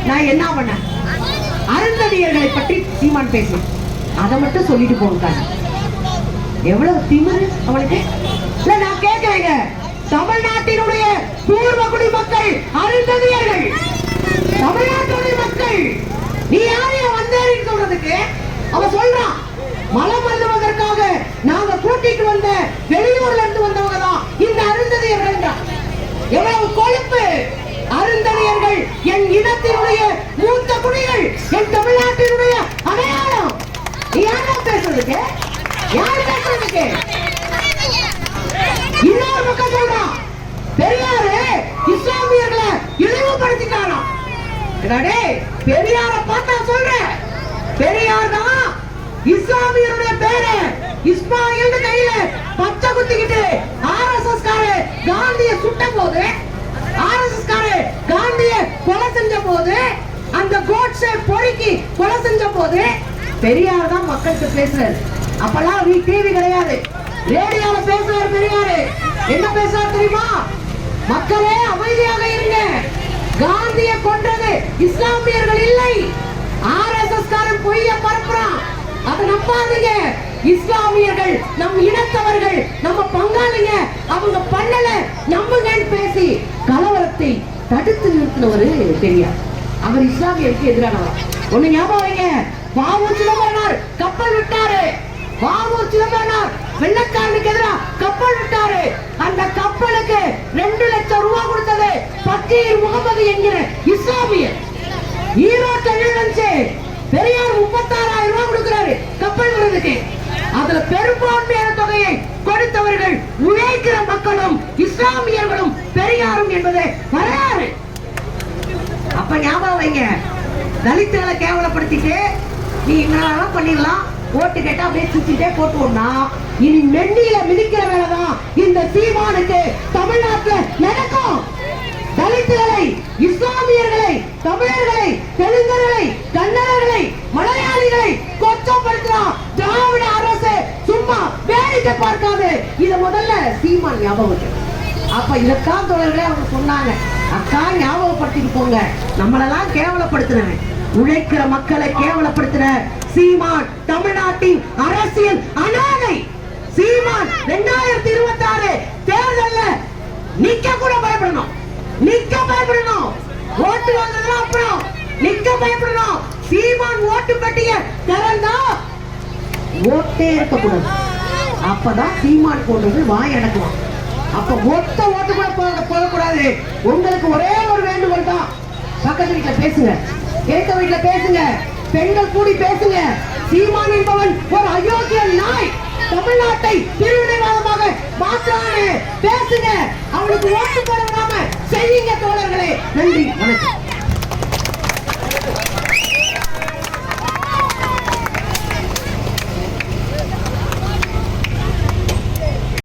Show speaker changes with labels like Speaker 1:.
Speaker 1: நான் என்ன பண்ண அருந்ததியர்களை பற்றி சீமான் பேசணும், அதை மட்டும் சொல்லிட்டு போங்க. எவ்வளவு திமிரு அவளுக்கு. இல்ல நான் கேட்கிறேங்க, தமிழ்நாட்டினுடைய பூர்வ குடி மக்கள் அருந்ததியர்கள், தமிழ்நாட்டுடைய மக்கள், நீ யாரைய வந்தேன்னு சொல்றதுக்கு? அவன் சொல்றான், மலம் அள்ளுவதற்காக நாங்க கூட்டிட்டு வந்த வெளியூர்ல இருந்து வந்தவங்க தான் இந்த அருந்ததியர்கள். எவ்வளவு கொழுப்பு! அருந்ததியர்கள் என் இனத்தினுடைய மூத்த குடிகள், என் தமிழ்நாட்டினுடைய அடையாளம். நீ யாரா பேசுறதுக்கு? யார் பேசுறதுக்கு? இன்னொரு பக்கம் சொல்றான், பெரியாரு இஸ்லாமியர்களை இழிவுபடுத்திட்டாராம். பெரியார பார்த்தா சொல்ற, பெரியார் தான் இஸ்லாமியருடைய பேரு இஸ்மாயில் கையில பச்சை குத்திக்கிட்டு ஆர்எஸ்எஸ் காரே காந்திய சுட்ட போது, ஆர்எஸ்எஸ் காரே காந்திய கொலை செஞ்ச போது, அந்த கோட்ஸை பொறுக்கி கொலை செஞ்ச போது பெரியார் தான் மக்களுக்கு பேசுறாரு. அப்பெல்லாம் டிவி கிடையாது, ரேடியோல பேசுறாரு பெரியாரு. என்ன பேசுறாரு தெரியுமா? மக்களே அமைதியாக இருங்க, காந்திய கொன்றது இஸ்லாமியர்கள் இல்லை, ஆர்எஸ்எஸ் காரன் பொய்ய பரப்புறான், அதை நம்பாதீங்க, இஸ்லாமியர்கள் நம் இனத்தவர்கள், நம்ம பங்காளிங்க, அவங்க பண்ணல நம்புங்கன்னு பேசி கலவரத்தை தடுத்து நிறுத்தினவரு பெரியார். அவர் இஸ்லாமியருக்கு எதிரானவர். ஒண்ணு ஞாபகம் வைங்க, வாவூர் சிதம்பரனார் கப்பல் விட்டாரு, வாவூர் சிதம்பரனார் வெள்ளக்காரனுக்கு எதிராக கப்பல் விட்டாரு. அந்த கப்பலுக்கு 2 லட்சம் ரூபாய் கொடுத்தது பக்கீர் முகமது என்கிற இஸ்லாமியர். ஈரோட்டில் எழுந்துச்சு, பெரியார் 36,000 ரூபாய் கொடுக்கிறாரு கப்பல் விடுறதுக்கு. அதுல பெரும்பான்மையான தொகையை கொடுத்தவர்கள் உழைக்கிற மக்களும் இஸ்லாமியர்களும் பெரியாரும் என்பது வரலாறு. அப்ப ஞாபகம் வைங்க, தலித்துகளை கேவலப்படுத்திட்டு நீ என்னெல்லாம் பண்ணிடலாம், ஓட்டு கேட்டா அப்படியே சுத்திட்டே போட்டு விடனா, இனி மென்னியில மிதிக்கிற வேலைதான் இந்த சீமானுக்கு தமிழ்நாட்டுல நடக்கும். தலித்துகளை, இஸ்லாமியர்களை, தமிழர்களை, தெலுங்கர்களை, கன்னடர்களை, மலையாளிகளை கொச்சப்படுத்துறான் திராவிட அரசு. சும்மா வேடிக்கை பார்க்காது. இத முதல்ல சீமான் ஞாபகம். அப்ப இதத்தான் தோழர்களே அவங்க சொன்னாங்க, அக்கா ஞாபகப்படுத்திட்டு போங்க, நம்மளெல்லாம் கேவலப்படுத்தினவன், உழைக்கிற மக்களை கேவலப்படுத்தின சீமான் தமிழ்நாட்டின் அரசியல் அனாதை. சீமான் 2026 தேர்தல்ல நிக்க கூட பயப்படணும், நிக்க பயப்படணும், ஓட்டு வாங்குறதுலாம் அப்புறம், நிக்க பயப்படணும். சீமான் ஓட்டு பெட்டிய திறந்தா ஓட்டே இருக்கக்கூடாது, அப்பதான் சீமான் போன்றது வாய் அடக்குவான். அப்ப மொத்த ஓட்டு கூட போகக்கூடாது. உங்களுக்கு ஒரே ஒரு வேண்டுகோள் தான், பக்கத்து வீட்டுல பேசுங்க, ஏத்த வீட்டுல பேசுங்க, பெண்கள் கூடி பேசுங்க. சீமான் என்பவன் ஒரு அயோக்கிய நாய், தமிழ்நாட்டை பிரிவினைவாதமாக மாற்றானே, பேசுங்க, அவனுக்கு ஓட்டு போட விடாம செய்யுங்க தோழர்களே. நன்றி, வணக்கம்.